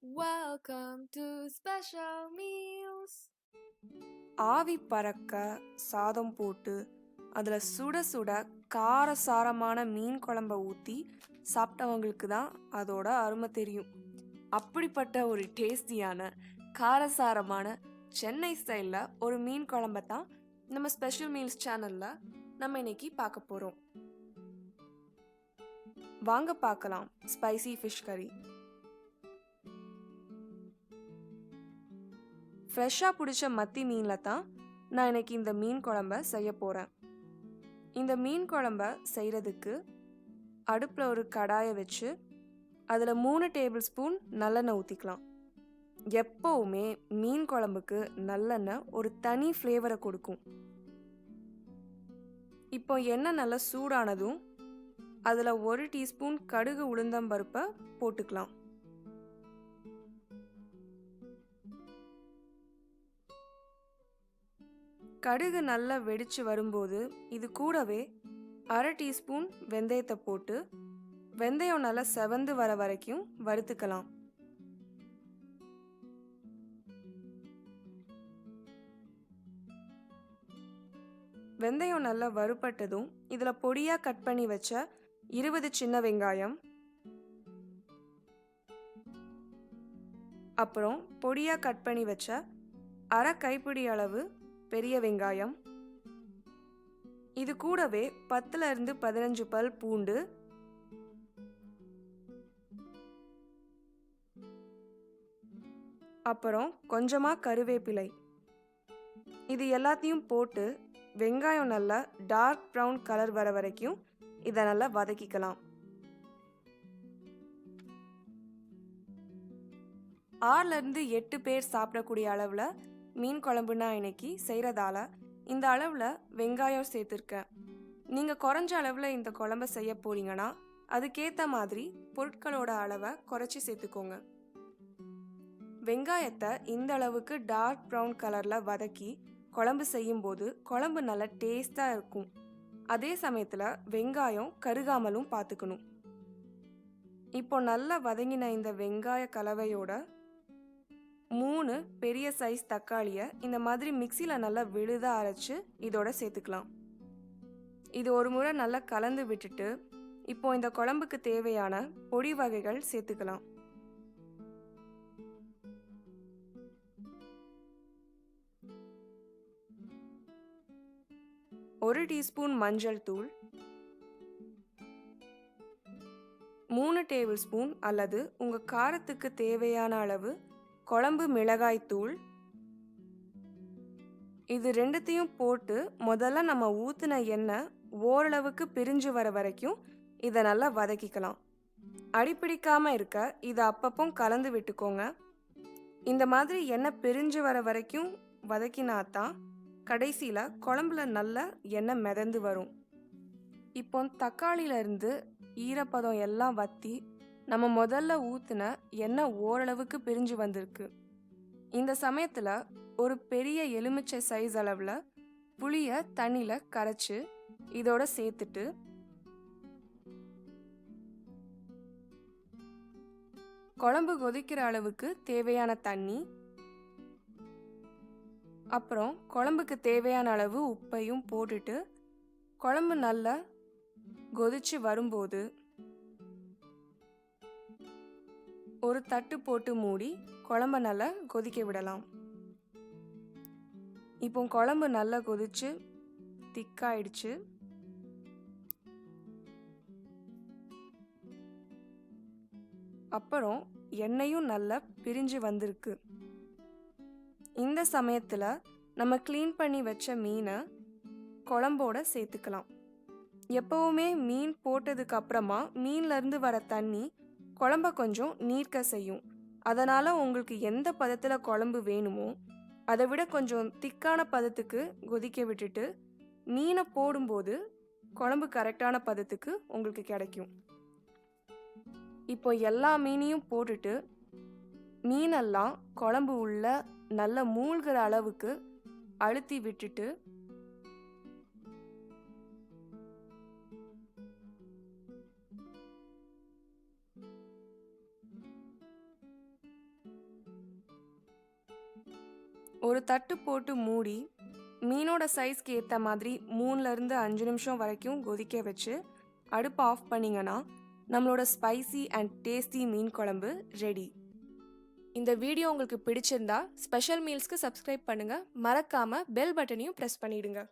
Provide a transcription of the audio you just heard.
Welcome to Special Meals. ஆவி பறக்க சாதம் போட்டு அதில் சுட சுட காரசாரமான மீன் குழம்ப ஊற்றி சாப்பிட்டவங்களுக்கு தான் அதோட அருமை தெரியும். அப்படிப்பட்ட ஒரு டேஸ்டியான காரசாரமான சென்னை ஸ்டைலில் ஒரு மீன் குழம்ப தான் நம்ம ஸ்பெஷல் மீல்ஸ் சேனலில் நம்ம இன்னைக்கு பார்க்க போகிறோம். வாங்க பார்க்கலாம் ஸ்பைசி ஃபிஷ் கறி. ஃப்ரெஷ்ஷாக பிடிச்ச மத்தி மீனில் தான் நான் இன்னைக்கு இந்த மீன் குழம்ப செய்ய போகிறேன். இந்த மீன் குழம்ப செய்கிறதுக்கு அடுப்பில் ஒரு கடாயை வச்சு அதில் 3 டேபிள் ஸ்பூன் நல்லெண்ணெய் ஊற்றிக்கலாம். எப்போவுமே மீன் குழம்புக்கு நல்லெண்ணெய் ஒரு தனி ஃப்ளேவரை கொடுக்கும். இப்போ எண்ணெய் நல்லா சூடானதும் அதில் 1 டீஸ்பூன் கடுகு உளுந்தம்பருப்பை போட்டுக்கலாம். கடுகு நல்லா வெடிச்சு வரும்போது இது கூடவே 1/2 டீஸ்பூன் வெந்தயத்தை போட்டு வெந்தயம் நல்லா செவந்து வர வரைக்கும் வறுத்துக்கலாம். வெந்தயம் நல்லா வறுபட்டதும் இதில் பொடியாக கட் பண்ணி வச்ச 20 சின்ன வெங்காயம், அப்புறம் பொடியாக கட் பண்ணி வச்ச 1/2 கைப்பிடி அளவு பெரிய வெங்காயம், இது கூடவே 10 இருந்து 15 பல் பூண்டு, அப்புறம் கொஞ்சமாக கருவேப்பிலை, இது எல்லாத்தையும் போட்டு வெங்காயம் நல்லா டார்க் ப்ரௌன் கலர் வர வரைக்கும் இதை நல்லா வதக்கிக்கலாம். 6 இருந்து 8 பேர் சாப்பிடக்கூடிய அளவில் மீன் குழம்புனா இன்னைக்கு செய்கிறதால இந்த அளவில் வெங்காயம் சேர்த்துருக்கேன். நீங்கள் குறைஞ்ச அளவில் இந்த குழம்ப செய்ய போறீங்கன்னா அதுக்கேற்ற மாதிரி பொருட்களோட அளவை குறைச்சி சேர்த்துக்கோங்க. வெங்காயத்தை இந்த அளவுக்கு டார்க் ப்ரௌன் கலரில் வதக்கி குழம்பு செய்யும்போது குழம்பு நல்லா டேஸ்டாக இருக்கும். அதே சமயத்தில் வெங்காயம் கருகாமலும் பார்த்துக்கணும். இப்போ நல்லா வதங்கின இந்த வெங்காய கலவையோட 3 பெரிய சைஸ் தக்காளியை இந்த மாதிரி மிக்சியில் நல்லா விழுதாக அரைச்சி இதோட சேர்த்துக்கலாம். இது ஒரு முறை நல்லா கலந்து விட்டுட்டு இப்போ இந்த குழம்புக்கு தேவையான பொடி வகைகள் சேர்த்துக்கலாம். 1 டீஸ்பூன் மஞ்சள் தூள், 3 டேபிள் ஸ்பூன் அல்லது உங்கள் காரத்துக்கு தேவையான அளவு குழம்பு மிளகாய் தூள், இது ரெண்டுத்தையும் போட்டு முதல்ல நம்ம ஊற்றின எண்ணெய் ஓரளவுக்கு பிரிஞ்சு வர வரைக்கும் இதை நல்லா வதக்கிக்கலாம். அடிப்பிடிக்காமல் இருக்க இதை அப்பப்போ கலந்து விட்டுக்கோங்க. இந்த மாதிரி எண்ணெய் பிரிஞ்சு வர வரைக்கும் வதக்கினாதான் கடைசியில் குழம்புல நல்லா எண்ணெய் மிதந்து வரும். இப்போ தக்காளியிலேருந்து ஈரப்பதம் எல்லாம் வற்றி நம்ம முதல்ல ஊற்றின எண்ணெய் ஓரளவுக்கு பிரிஞ்சு வந்திருக்கு. இந்த சமயத்தில் ஒரு பெரிய எலுமிச்சை சைஸ் அளவில் புளியை தண்ணியில் கரைச்சி இதோட சேர்த்துட்டு குழம்பு கொதிக்கிற அளவுக்கு தேவையான தண்ணி, அப்புறம் குழம்புக்கு தேவையான அளவு உப்பையும் போட்டுட்டு குழம்பு நல்லா கொதிச்சு வரும்போது ஒரு தட்டு போட்டு மூடி குழம்ப நல்லா கொதிக்க விடலாம். இப்போ குழம்பு நல்லா கொதிச்சு திக்காயிடுச்சு. அப்புறம் எண்ணெயும் நல்லா பிரிஞ்சு வந்திருக்கு. இந்த சமயத்தில் நம்ம க்ளீன் பண்ணி வச்ச மீனை குழம்போட சேர்த்துக்கலாம். எப்பவுமே மீன் போட்டதுக்கு அப்புறமா மீன்லேருந்து வர தண்ணி குழம்ப கொஞ்சம் நீர்க்க செய்யும். அதனால் உங்களுக்கு எந்த பதத்தில் குழம்பு வேணுமோ அதை விட கொஞ்சம் திக்கான பதத்துக்கு கொதிக்க விட்டுட்டு மீனை போடும்போது குழம்பு கரெக்டான பதத்துக்கு உங்களுக்கு கிடைக்கும். இப்போ எல்லா மீனையும் போட்டுட்டு மீனெல்லாம் குழம்பு உள்ள நல்லா மூழ்கிற அளவுக்கு அழுத்தி விட்டுட்டு ஒரு தட்டு போட்டு மூடி மீனோட சைஸ்க்கு ஏற்ற மாதிரி 3லேருந்து 5 நிமிஷம் வரைக்கும் கொதிக்க வச்சு அடுப்பை ஆஃப் பண்ணிங்கன்னா நம்மளோட ஸ்பைசி அண்ட் டேஸ்டி மீன் குழம்பு ரெடி. இந்த வீடியோ உங்களுக்கு பிடிச்சிருந்தா ஸ்பெஷல் மீல்ஸ்க்கு சப்ஸ்கிரைப் பண்ணுங்கள். மறக்காமல் பெல் பட்டனையும் ப்ரெஸ் பண்ணிவிடுங்க.